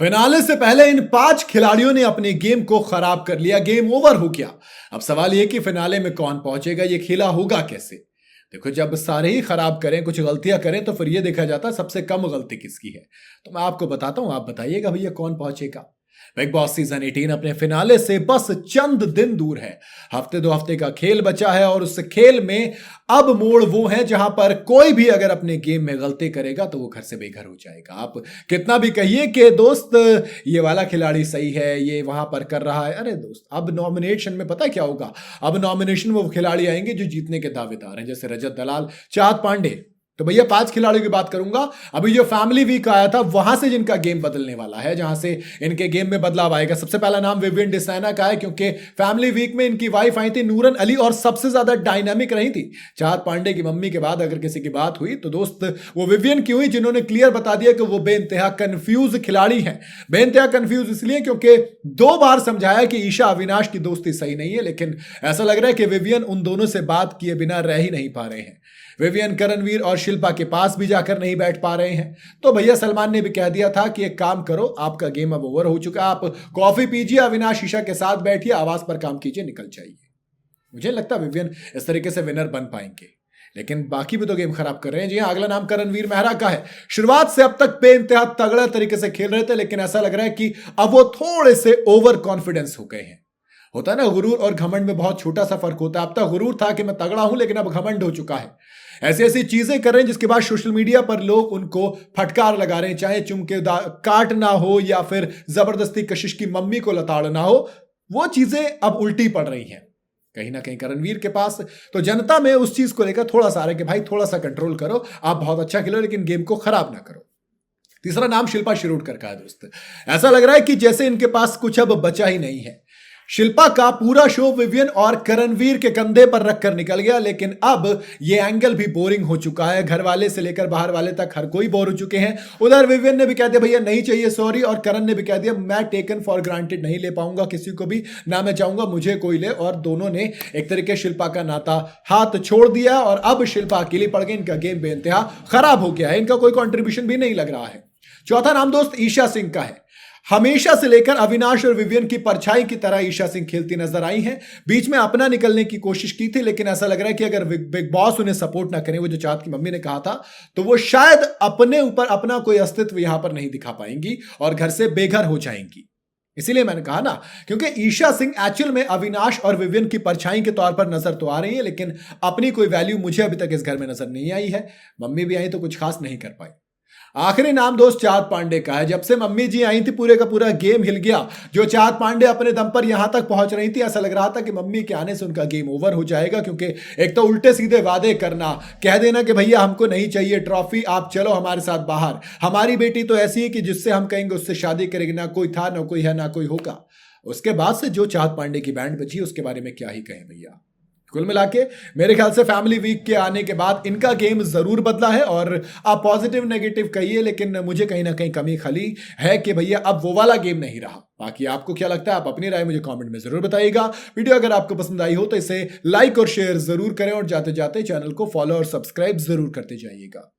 Finale से पहले इन 5 खिलाड़ियों ने अपने गेम को खराब कर लिया, गेम ओवर हो गया। अब सवाल यह कि फिनाले में कौन पहुंचेगा, यह खेला होगा कैसे। देखो, जब सारे ही खराब करें, कुछ गलतियां करें, तो फिर यह देखा जाता है सबसे कम गलती किसकी है। तो मैं आपको बताता हूं, आप बताइएगा भैया कौन पहुंचेगा। बिग बॉस सीजन 18 अपने फिनाले से बस चंद दिन दूर है। हफ्ते 2 हफ्ते का खेल बचा है और उस खेल में अब मोड़ वो है जहां पर कोई भी अगर अपने गेम में गलती करेगा तो वो घर से बेघर हो जाएगा। आप कितना भी कहिए कि दोस्त ये वाला खिलाड़ी सही है, ये वहां पर कर रहा है, अरे दोस्त अब नॉमिनेशन में पता है क्या होगा। अब नॉमिनेशन में वो खिलाड़ी आएंगे जो जीतने के दावेदार हैं, जैसे रजत दलाल, चाहत पांडे। तो भैया 5 खिलाड़ियों की बात करूंगा। अभी जो फैमिली वीक आया था वहां से जिनका गेम बदलने वाला है, जहां से इनके गेम में बदलाव आएगा। सबसे पहला नाम विवियन डिसाइना का है, क्योंकि फैमिली वीक में इनकी वाइफ आई थी नूरन अली और सबसे ज्यादा डायनामिक रही थी। चाहत पांडे की मम्मी के बाद अगर किसी की बात हुई तो दोस्त वो विवियन की हुई, जिन्होंने क्लियर बता दिया कि वो बेइंतहा कंफ्यूज खिलाड़ी है। बेइंतहा कंफ्यूज इसलिए क्योंकि 2 बार समझाया कि ईशा अविनाश की दोस्ती सही नहीं है, लेकिन ऐसा लग रहा है कि विवियन उन दोनों से बात किए बिना रह ही नहीं पा रहे हैं। विवियन करणवीर और शिल्पा के पास भी जाकर नहीं बैठ पा रहे हैं। तो भैया सलमान ने भी कह दिया था कि एक काम करो, आपका गेम अब ओवर हो चुका है, आप कॉफी पीजिए, अविनाश ईशा के साथ बैठिए, आवाज पर काम कीजिए, निकल जाइए। मुझे लगता है विवियन इस तरीके से विनर बन पाएंगे, लेकिन बाकी भी तो गेम खराब कर रहे हैं। जी हाँ, अगला नाम करणवीर मेहरा का है। शुरुआत से अब तक बेइंतहा तगड़ा तरीके से खेल रहे थे, लेकिन ऐसा लग रहा है कि अब वो थोड़े से ओवर कॉन्फिडेंस हो गए हैं। होता है ना, गुरूर और घमंड में बहुत छोटा सा फर्क होता है। अब तक गुरूर था कि मैं तगड़ा हूं, लेकिन अब घमंड हो चुका है। ऐसी ऐसी चीजें कर रहे हैं जिसके बाद सोशल मीडिया पर लोग उनको फटकार लगा रहे हैं, चाहे चुमके काटना हो या फिर जबरदस्ती कशिश की मम्मी को लताड़ना हो। वो चीजें अब उल्टी पड़ रही हैं कहीं ना कहीं करणवीर के पास। तो जनता में उस चीज को लेकर थोड़ा सा आ रहा है कि भाई थोड़ा सा कंट्रोल करो, आप बहुत अच्छा खेलो लेकिन गेम को खराब ना करो। तीसरा नाम शिल्पा शिरोडकर का है दोस्त। ऐसा लग रहा है कि जैसे इनके पास कुछ अब बचा ही नहीं है। शिल्पा का पूरा शो विवियन और करणवीर के कंधे पर रखकर निकल गया, लेकिन अब यह एंगल भी बोरिंग हो चुका है। घर वाले से लेकर बाहर वाले तक हर कोई बोर हो चुके हैं। उधर विवियन ने भी कह दिया भैया नहीं चाहिए सॉरी, और करण ने भी कह दिया मैं टेकन फॉर ग्रांटेड नहीं ले पाऊंगा किसी को भी, ना मैं चाहूंगा मुझे कोई ले। और दोनों ने एक तरीके शिल्पा का नाता हाथ छोड़ दिया और अब शिल्पा अकेली पड़ गई। इनका गेम बेइंतहा खराब हो गया है, इनका कोई कॉन्ट्रीब्यूशन भी नहीं लग रहा है। चौथा नाम दोस्त ईशा सिंह का है। हमेशा से लेकर अविनाश और विवियन की परछाई की तरह ईशा सिंह खेलती नजर आई हैं। बीच में अपना निकलने की कोशिश की थी, लेकिन ऐसा लग रहा है कि अगर बिग बॉस उन्हें सपोर्ट ना करें, वो जो चाहत की मम्मी ने कहा था, तो वो शायद अपने ऊपर अपना कोई अस्तित्व यहां पर नहीं दिखा पाएंगी और घर से बेघर हो जाएंगी। इसीलिए मैंने कहा ना, क्योंकि ईशा सिंह एक्चुअल में अविनाश और विवियन की परछाई के तौर पर नजर तो आ रही है, लेकिन अपनी कोई वैल्यू मुझे अभी तक इस घर में नजर नहीं आई है। मम्मी भी आई तो कुछ खास नहीं कर पाई। आखिरी नाम दोस्त चाहत पांडे का है। जब से मम्मी जी आई थी पूरे का पूरा गेम हिल गया। जो चाहत पांडे अपने दम पर यहां तक पहुंच रही थी, ऐसा लग रहा था कि मम्मी के आने से उनका गेम ओवर हो जाएगा, क्योंकि एक तो उल्टे सीधे वादे करना, कह देना कि भैया हमको नहीं चाहिए ट्रॉफी, आप चलो हमारे साथ बाहर, हमारी बेटी तो ऐसी है कि जिससे हम कहेंगे उससे शादी करेगी, ना कोई था ना कोई है ना कोई होगा। उसके बाद से जो चाहत पांडे की बैंड बजी, उसके बारे में क्या ही कहें भैया। कुल मिला के मेरे ख्याल से फैमिली वीक के आने के बाद इनका गेम जरूर बदला है, और आप पॉजिटिव नेगेटिव कहिए, लेकिन मुझे कहीं ना कहीं कमी खली है कि भैया अब वो वाला गेम नहीं रहा। बाकी आपको क्या लगता है, आप अपनी राय मुझे कमेंट में जरूर बताइएगा। वीडियो अगर आपको पसंद आई हो तो इसे लाइक और शेयर जरूर करें, और जाते जाते चैनल को फॉलो और सब्सक्राइब जरूर करते जाइएगा।